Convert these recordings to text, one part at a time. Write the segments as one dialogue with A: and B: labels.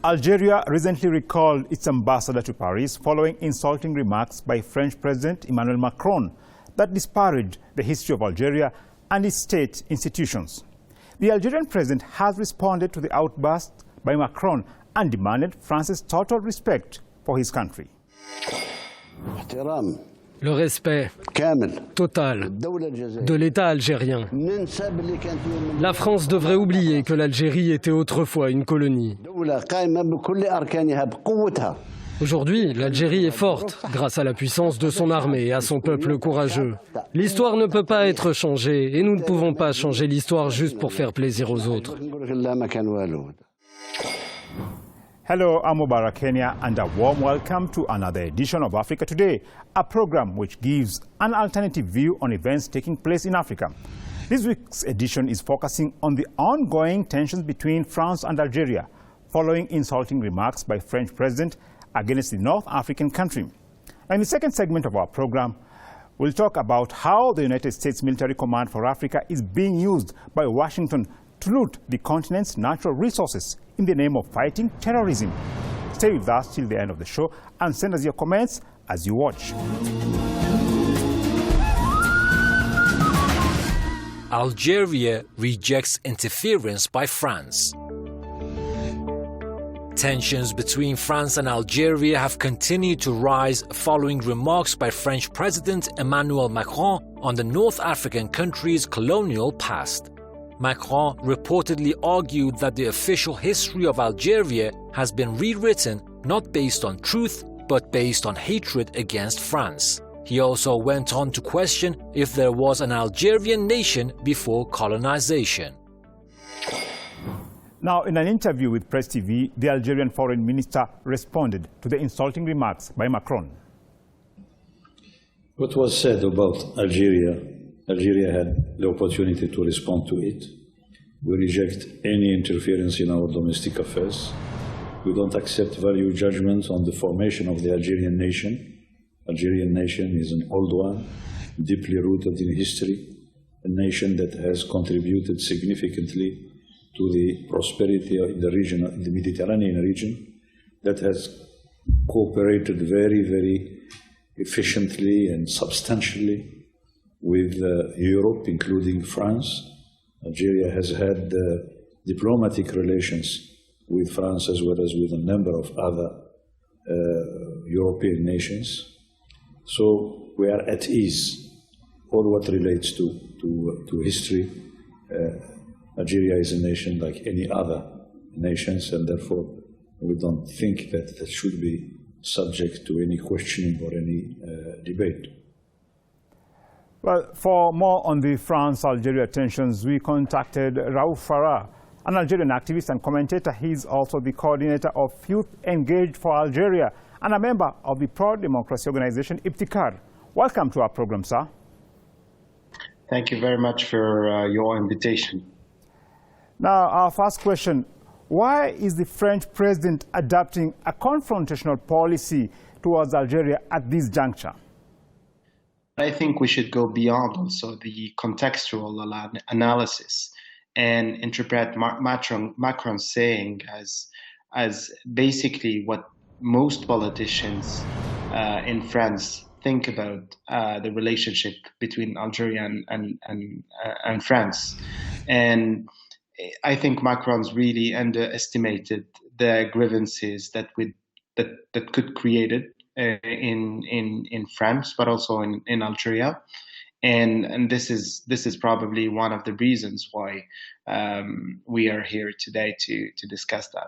A: Algeria recently recalled its ambassador to Paris following insulting remarks by French President Emmanuel Macron that disparaged the history of Algeria and its state institutions. The Algerian president has responded to the outburst by Macron and demanded France's total respect for his country.
B: Le respect total de l'État algérien. La France devrait oublier que l'Algérie était autrefois une colonie. Aujourd'hui, l'Algérie est forte grâce à la puissance de son armée et à son peuple courageux. L'histoire ne peut pas être changée et nous ne pouvons pas changer l'histoire juste pour faire plaisir aux autres.
A: Hello, I'm Mubarak Kenya, and a warm welcome to another edition of Africa Today, a program which gives an alternative view on events taking place in Africa. This week's edition is focusing on the ongoing tensions between France and Algeria, following insulting remarks by French President against the North African country. In the second segment of our program, we'll talk about how the United States Military Command for Africa is being used by Washington to loot the continent's natural resources in the name of fighting terrorism. Stay with us till the end of the show and send us your comments as you watch.
C: Algeria rejects interference by France. Tensions between France and Algeria have continued to rise following remarks by French President Emmanuel Macron on the North African country's colonial past. Macron reportedly argued that the official history of Algeria has been rewritten not based on truth, but based on hatred against France. He also went on to question if there was an Algerian nation before colonization.
A: Now, in an interview with Press TV, the Algerian foreign minister responded to the insulting remarks by Macron.
D: What was said about Algeria had the opportunity to respond to it. We reject any interference in our domestic affairs. We don't accept value judgments on the formation of the Algerian nation. Algerian nation is an old one, deeply rooted in history, a nation that has contributed significantly to the prosperity of the region, the Mediterranean region, that has cooperated very, very efficiently and substantially with Europe, including France. Algeria has had diplomatic relations with France as well as with a number of other European nations. So we are at ease. All what relates to history, Algeria is a nation like any other nations, and therefore we don't think that that should be subject to any questioning or any debate.
A: Well, for more on the France-Algeria tensions, we contacted Raouf Farah, an Algerian activist and commentator. He's also the coordinator of Youth Engaged for Algeria and a member of the pro-democracy organization Ibtikar. Welcome to our program, sir.
E: Thank you very much for your invitation.
A: Now, our first question, why is the French president adopting a confrontational policy towards Algeria at this juncture?
E: I think we should go beyond also the contextual analysis and interpret Macron's saying as basically what most politicians in France think about the relationship between Algeria and France. And I think Macron's really underestimated the grievances that could create it in France, but also in Algeria, and this is probably one of the reasons why we are here today to discuss that.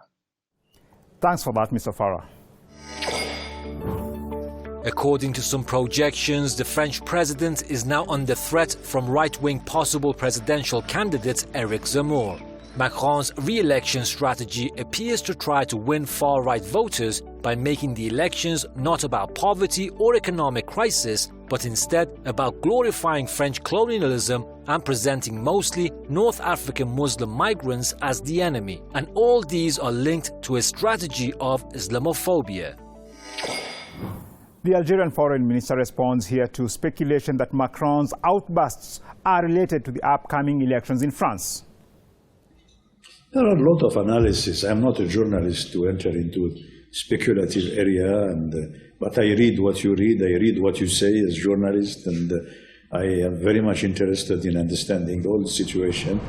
A: Thanks for that, Mr. Farah.
C: According to some projections, the French president is now under threat from right-wing possible presidential candidate Eric Zemmour. Macron's re-election strategy appears to try to win far-right voters by making the elections not about poverty or economic crisis, but instead about glorifying French colonialism and presenting mostly North African Muslim migrants as the enemy. And all these are linked to a strategy of Islamophobia.
A: The Algerian foreign minister responds here to speculation that Macron's outbursts are related to the upcoming elections in France.
D: There are a lot of analysis. I'm not a journalist to enter into speculative area, but I read what you read, I read what you say as journalist, and I am very much interested in understanding all the situation,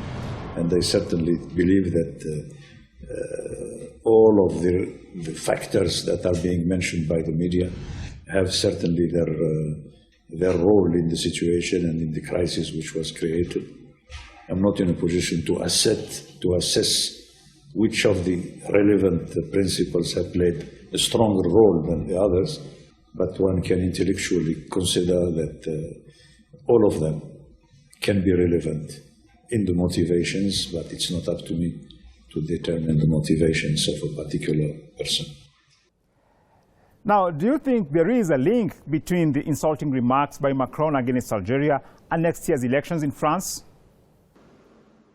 D: and I certainly believe that all of the factors that are being mentioned by the media have certainly their role in the situation and in the crisis which was created. I'm not in a position to assess which of the relevant principles have played a stronger role than the others, but one can intellectually consider that all of them can be relevant in the motivations, but it's not up to me to determine the motivations of a particular person.
A: Now, do you think there is a link between the insulting remarks by Macron against Algeria and next year's elections in France?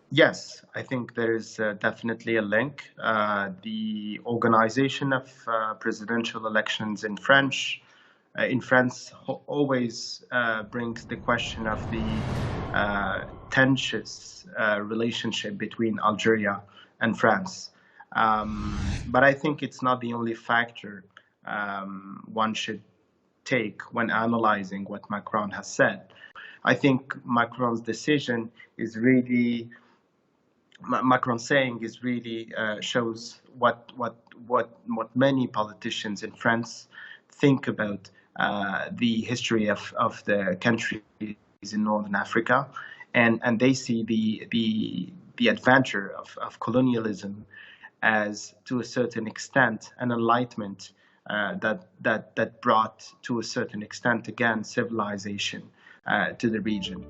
E: Yes, I think there is definitely a link. The organization of presidential elections in France always brings the question of the tensions relationship between Algeria and France. But I think it's not the only factor one should take when analyzing what Macron has said. I think Macron's decision is really, Macron's saying is really shows what many politicians in France think about the history of the countries in Northern Africa, and they see the adventure of colonialism as, to a certain extent, an enlightenment that brought, to a certain extent, again, civilization to the region.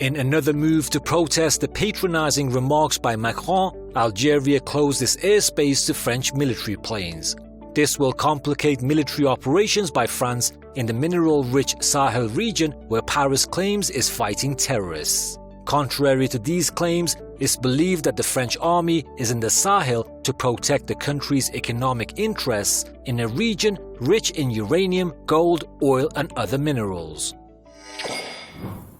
C: In another move to protest the patronizing remarks by Macron, Algeria closed its airspace to French military planes. This will complicate military operations by France in the mineral-rich Sahel region, where Paris claims is fighting terrorists. Contrary to these claims, it's believed that the French army is in the Sahel to protect the country's economic interests in a region rich in uranium, gold, oil and other minerals.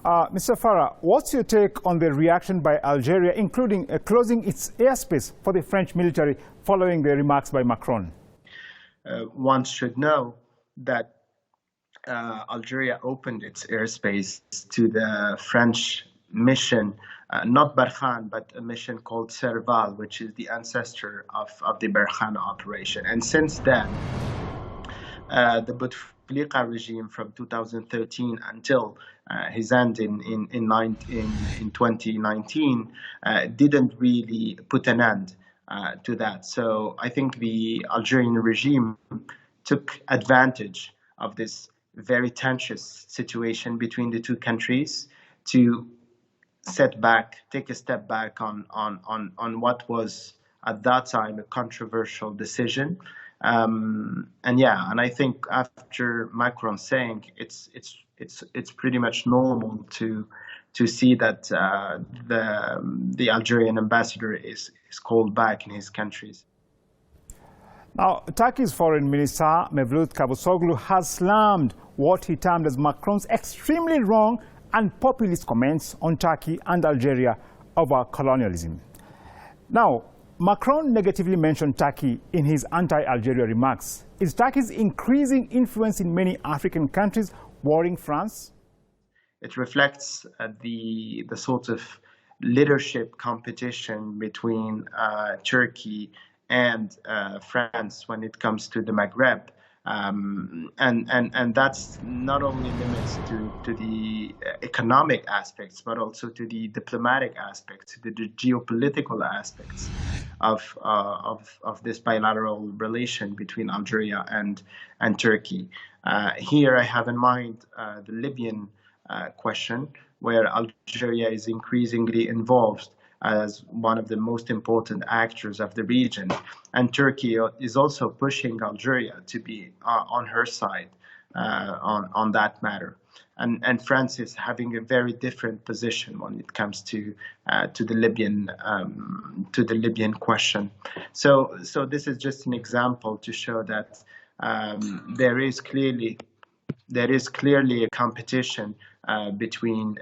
A: Mr. Farah, what's your take on the reaction by Algeria, including closing its airspace for the French military following the remarks by Macron?
E: One should know that Algeria opened its airspace to the French mission, not Barkhane, but a mission called Serval, which is the ancestor of the Barkhane operation. And since then, the Bouteflika regime from 2013 until his end in 2019 didn't really put an end to that. So I think the Algerian regime took advantage of this very tense situation between the two countries to take a step back on what was at that time a controversial decision. And I think after Macron saying it's pretty much normal to see that the Algerian ambassador is called back in his countries.
A: Now, Turkey's Foreign Minister Mevlut Cavusoglu has slammed what he termed as Macron's extremely wrong and populist comments on Turkey and Algeria over colonialism. Now, Macron negatively mentioned Turkey in his anti-Algeria remarks. Is Turkey's increasing influence in many African countries worrying France?
E: It reflects the sort of leadership competition between Turkey and France when it comes to the Maghreb. And that's not only limits to the economic aspects, but also to the diplomatic aspects, to the geopolitical aspects of this bilateral relation between Algeria and Turkey. Here I have in mind the Libyan question, where Algeria is increasingly involved as one of the most important actors of the region. And Turkey is also pushing Algeria to be on her side on that matter. And France is having a very different position when it comes to the Libyan question. So this is just an example to show that there is clearly a competition between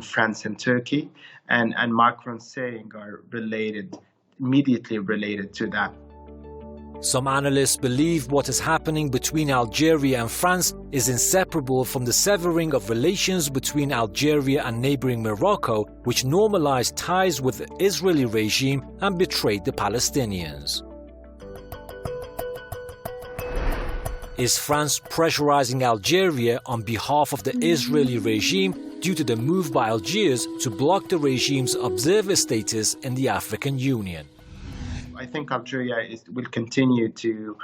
E: France and Turkey, and Macron's saying are immediately related to that.
C: Some analysts believe what is happening between Algeria and France is inseparable from the severing of relations between Algeria and neighboring Morocco, which normalized ties with the Israeli regime and betrayed the Palestinians. Is France pressurizing Algeria on behalf of the Israeli regime due to the move by Algiers to block the regime's observer status in the African Union?
E: I think Algeria will continue to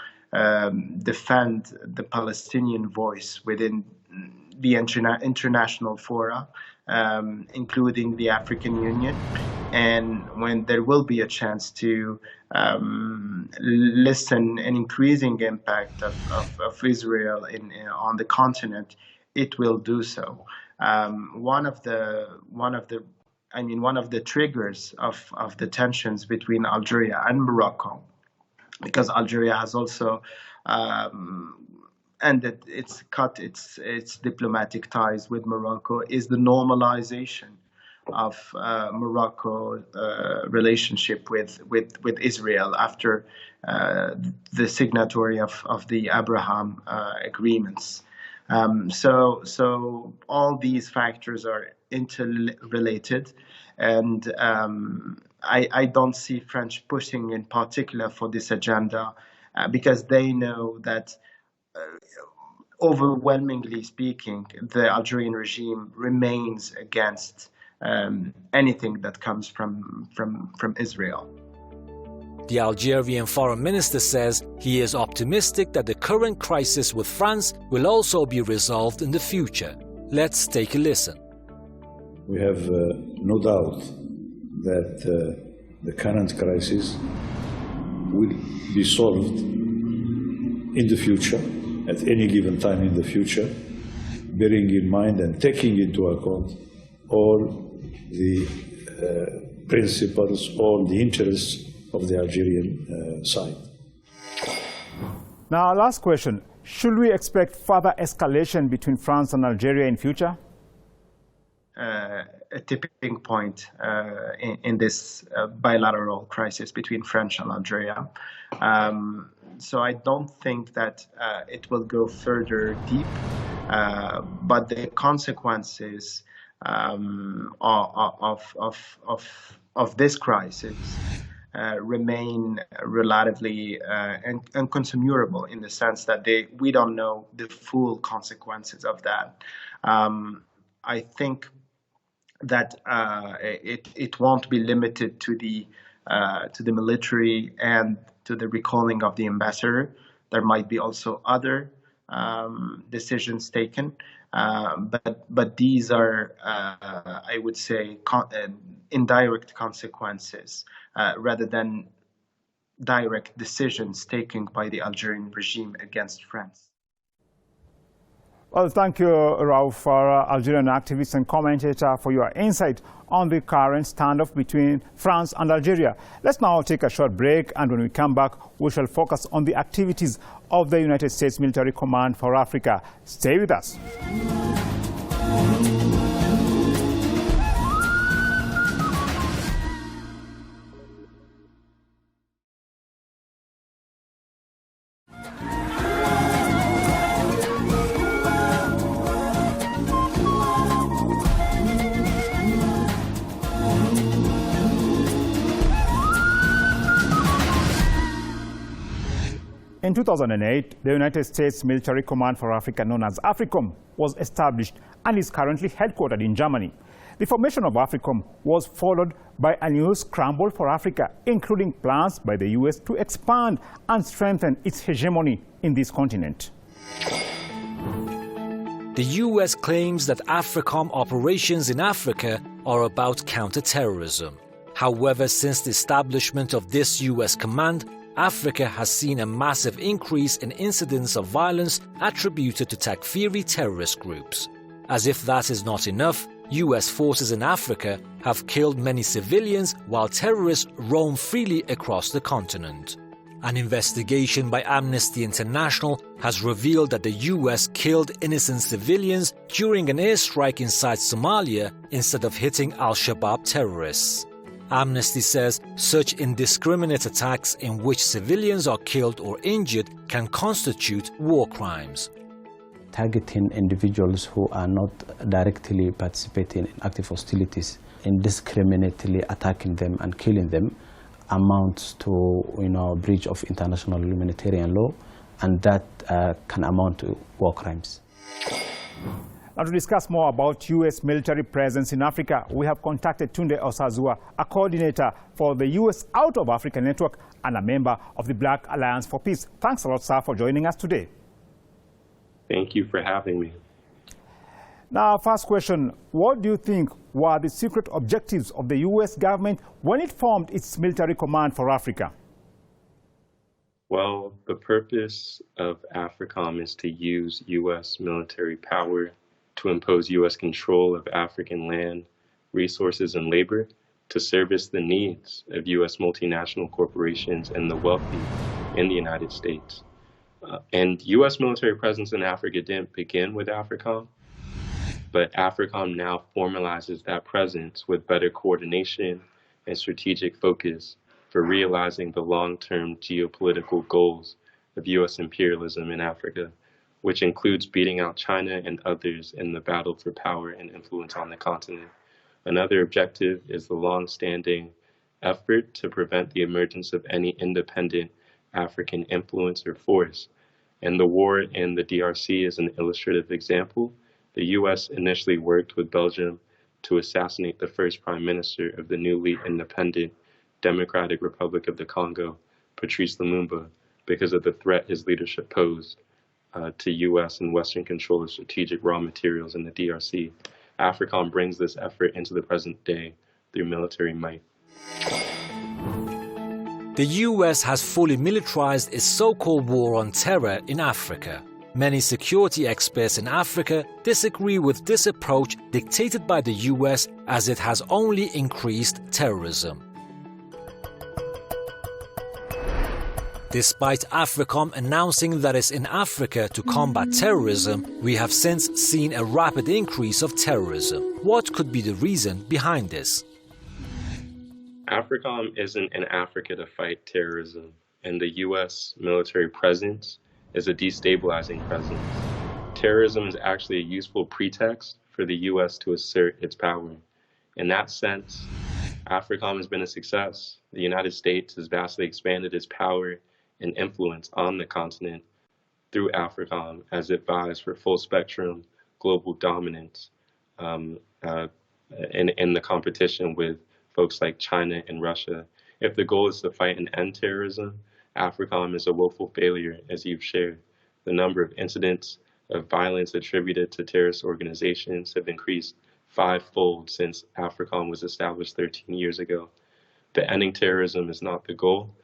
E: defend the Palestinian voice within the international fora, including the African Union. And when there will be a chance to lessen an increasing impact of Israel on the continent, it will do so. One of the triggers of the tensions between Algeria and Morocco, because Algeria has also cut its diplomatic ties with Morocco, is the normalization of Morocco relationship with Israel after the signatory of the Abraham agreements. So all these factors are interrelated, and I don't see French pushing in particular for this agenda because they know that overwhelmingly speaking, the Algerian regime remains against anything that comes from Israel.
C: The Algerian foreign minister says he is optimistic that the current crisis with France will also be resolved in the future. Let's take a listen.
D: We have no doubt that the current crisis will be solved in the future, at any given time in the future, bearing in mind and taking into account all the principles, all the interests of the Algerian side.
A: Now, last question. Should we expect further escalation between France and Algeria in future?
E: A tipping point in this bilateral crisis between France and Algeria. So I don't think that it will go further deep, but the consequences of this crisis remain relatively inconsumable in the sense that we don't know the full consequences of that. I think that it won't be limited to the military and to the recalling of the ambassador. There might be also other decisions taken, but these are, I would say, indirect consequences rather than direct decisions taken by the Algerian regime against France.
A: Well, thank you, Rauf, Algerian activist and commentator, for your insight on the current standoff between France and Algeria. Let's now take a short break, and when we come back, we shall focus on the activities of the United States Military Command for Africa. Stay with us. In 2008, the United States Military Command for Africa, known as AFRICOM, was established and is currently headquartered in Germany. The formation of AFRICOM was followed by a new scramble for Africa, including plans by the US to expand and strengthen its hegemony in this continent.
C: The US claims that AFRICOM operations in Africa are about counter-terrorism. However, since the establishment of this US command, Africa has seen a massive increase in incidents of violence attributed to Takfiri terrorist groups. As if that is not enough, US forces in Africa have killed many civilians while terrorists roam freely across the continent. An investigation by Amnesty International has revealed that the US killed innocent civilians during an airstrike inside Somalia instead of hitting Al-Shabaab terrorists. Amnesty says such indiscriminate attacks in which civilians are killed or injured can constitute war crimes.
F: Targeting individuals who are not directly participating in active hostilities, indiscriminately attacking them and killing them amounts to breach of international humanitarian law, and that can amount to war crimes.
A: Now, to discuss more about U.S. military presence in Africa, we have contacted Tunde Osazua, a coordinator for the U.S. Out of Africa Network and a member of the Black Alliance for Peace. Thanks a lot, sir, for joining us today.
G: Thank you for having me.
A: Now, first question, what do you think were the secret objectives of the U.S. government when it formed its military command for Africa?
G: Well, the purpose of AFRICOM is to use U.S. military power to impose U.S. control of African land, resources, and labor to service the needs of U.S. multinational corporations and the wealthy in the United States. And U.S. military presence in Africa didn't begin with AFRICOM, but AFRICOM now formalizes that presence with better coordination and strategic focus for realizing the long-term geopolitical goals of U.S. imperialism in Africa, which includes beating out China and others in the battle for power and influence on the continent. Another objective is the long-standing effort to prevent the emergence of any independent African influence or force. And the war in the DRC is an illustrative example. The U.S. initially worked with Belgium to assassinate the first prime minister of the newly independent Democratic Republic of the Congo, Patrice Lumumba, because of the threat his leadership posed to U.S. and Western control of strategic raw materials in the DRC. AFRICOM brings this effort into the present day through military might.
C: The U.S. has fully militarized its so-called war on terror in Africa. Many security experts in Africa disagree with this approach dictated by the U.S. as it has only increased terrorism. Despite AFRICOM announcing that it's in Africa to combat terrorism, we have since seen a rapid increase of terrorism. What could be the reason behind this?
G: AFRICOM isn't in Africa to fight terrorism, and the U.S. military presence is a destabilizing presence. Terrorism is actually a useful pretext for the U.S. to assert its power. In that sense, AFRICOM has been a success. The United States has vastly expanded its power and influence on the continent through AFRICOM as it vies for full spectrum global dominance in the competition with folks like China and Russia. If the goal is to fight and end terrorism, AFRICOM is a woeful failure, as you've shared. The number of incidents of violence attributed to terrorist organizations have increased 5-fold since AFRICOM was established 13 years ago. But ending terrorism is not the goal.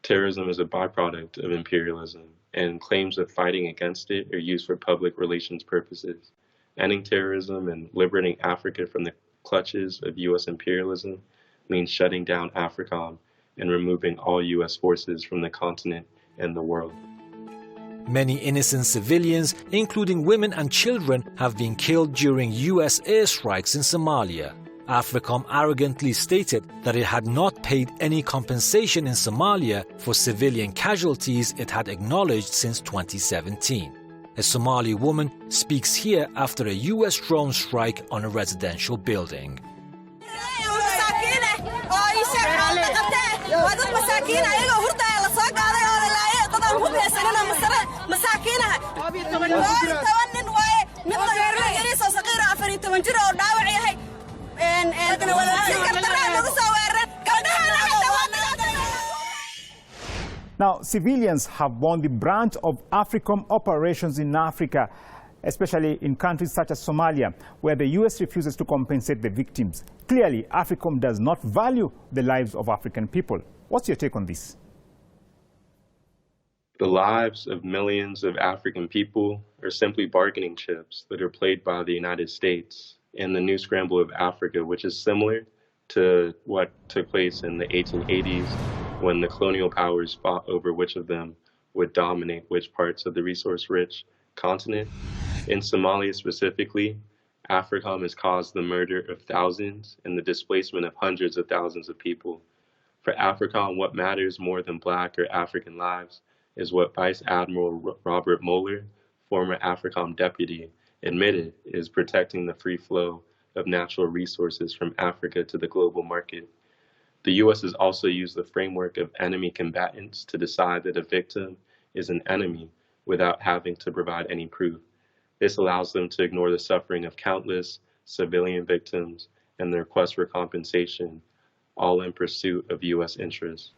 G: Terrorism is a byproduct of imperialism, and claims of fighting against it are used for public relations purposes. Ending terrorism and liberating Africa from the clutches of U.S. imperialism means shutting down AFRICOM and removing all U.S. forces from the continent and the world.
C: Many innocent civilians, including women and children, have been killed during U.S. airstrikes in Somalia. AFRICOM arrogantly stated that it had not paid any compensation in Somalia for civilian casualties it had acknowledged since 2017. A Somali woman speaks here after a U.S. drone strike on a residential building.
A: Now, civilians have borne the brunt of AFRICOM operations in Africa, especially in countries such as Somalia, where the U.S. refuses to compensate the victims. Clearly, AFRICOM does not value the lives of African people. What's your take on this?
G: The lives of millions of African people are simply bargaining chips that are played by the United States in the new scramble of Africa, which is similar to what took place in the 1880s when the colonial powers fought over which of them would dominate which parts of the resource-rich continent. In Somalia specifically, AFRICOM has caused the murder of thousands and the displacement of hundreds of thousands of people. For AFRICOM, what matters more than Black or African lives is what Vice Admiral Robert Mueller, former AFRICOM deputy, admitted is protecting the free flow of natural resources from Africa to the global market. The U.S. has also used the framework of enemy combatants to decide that a victim is an enemy without having to provide any proof. This allows them to ignore the suffering of countless civilian victims and the request for compensation, all in pursuit of U.S. interests.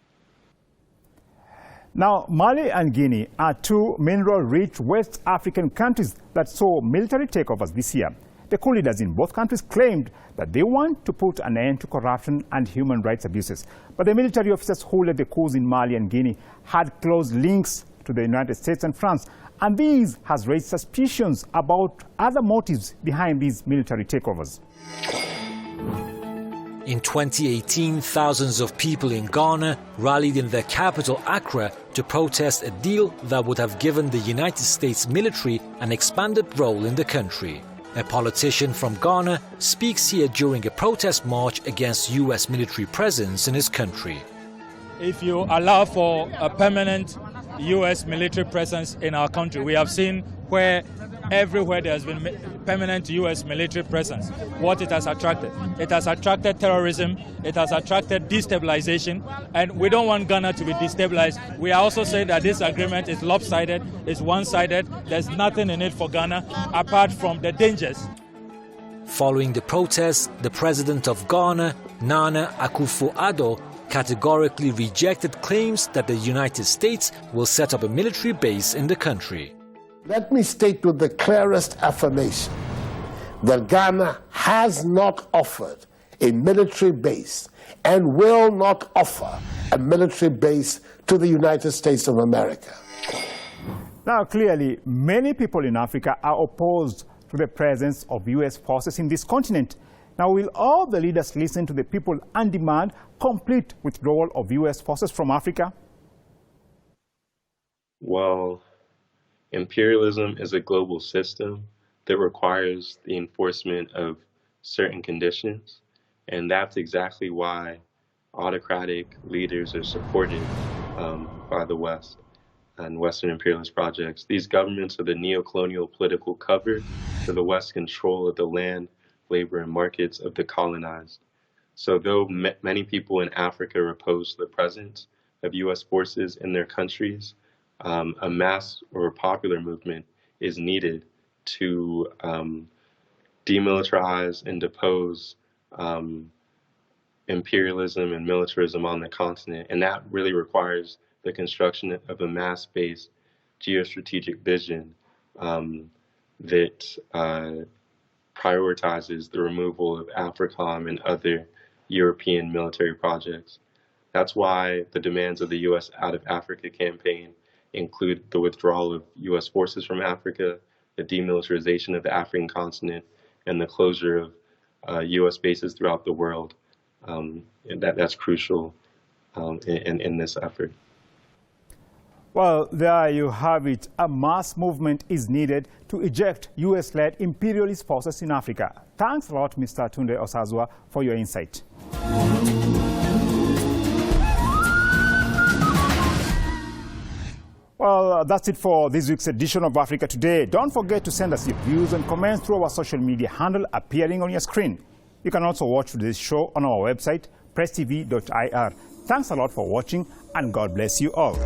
A: Now, Mali and Guinea are two mineral-rich West African countries that saw military takeovers this year. The coup leaders in both countries claimed that they want to put an end to corruption and human rights abuses. But the military officers who led the coups in Mali and Guinea had close links to the United States and France, and this has raised suspicions about other motives behind these military takeovers.
C: In 2018, thousands of people in Ghana rallied in their capital, Accra, to protest a deal that would have given the United States military an expanded role in the country. A politician from Ghana speaks here during a protest march against U.S. military presence in his country.
H: If you allow for a permanent U.S. military presence in our country, we have seen where everywhere there has been permanent U.S. military presence, what it has attracted. It has attracted terrorism, it has attracted destabilization, and we don't want Ghana to be destabilized. We are also saying that this agreement is lopsided, it's one-sided, there's nothing in it for Ghana apart from the dangers.
C: Following the protests, the president of Ghana, Nana Akufo-Addo, categorically rejected claims that the United States will set up a military base in the country.
I: Let me state with the clearest affirmation that Ghana has not offered a military base and will not offer a military base to the United States of America.
A: Now, clearly, many people in Africa are opposed to the presence of U.S. forces in this continent. Now, will all the leaders listen to the people and demand complete withdrawal of U.S. forces from Africa?
G: Well, imperialism is a global system that requires the enforcement of certain conditions, and that's exactly why autocratic leaders are supported by the West and Western imperialist projects. These governments are the neo-colonial political cover for the West's control of the land, labor, and markets of the colonized. So though many people in Africa are opposed to the presence of U.S. forces in their countries, a mass or popular movement is needed to demilitarize and depose imperialism and militarism on the continent. And that really requires the construction of a mass-based geostrategic vision that prioritizes the removal of AFRICOM and other European military projects. That's why the demands of the U.S. Out of Africa campaign include the withdrawal of U.S. forces from Africa, the demilitarization of the African continent, and the closure of U.S. bases throughout the world. And that's crucial in this effort.
A: Well, there you have it. A mass movement is needed to eject U.S.-led imperialist forces in Africa. Thanks a lot, Mr. Tunde Osazwa, for your insight. Well, that's it for this week's edition of Africa Today. Don't forget to send us your views and comments through our social media handle appearing on your screen. You can also watch this show on our website, presstv.ir. Thanks a lot for watching, and God bless you all.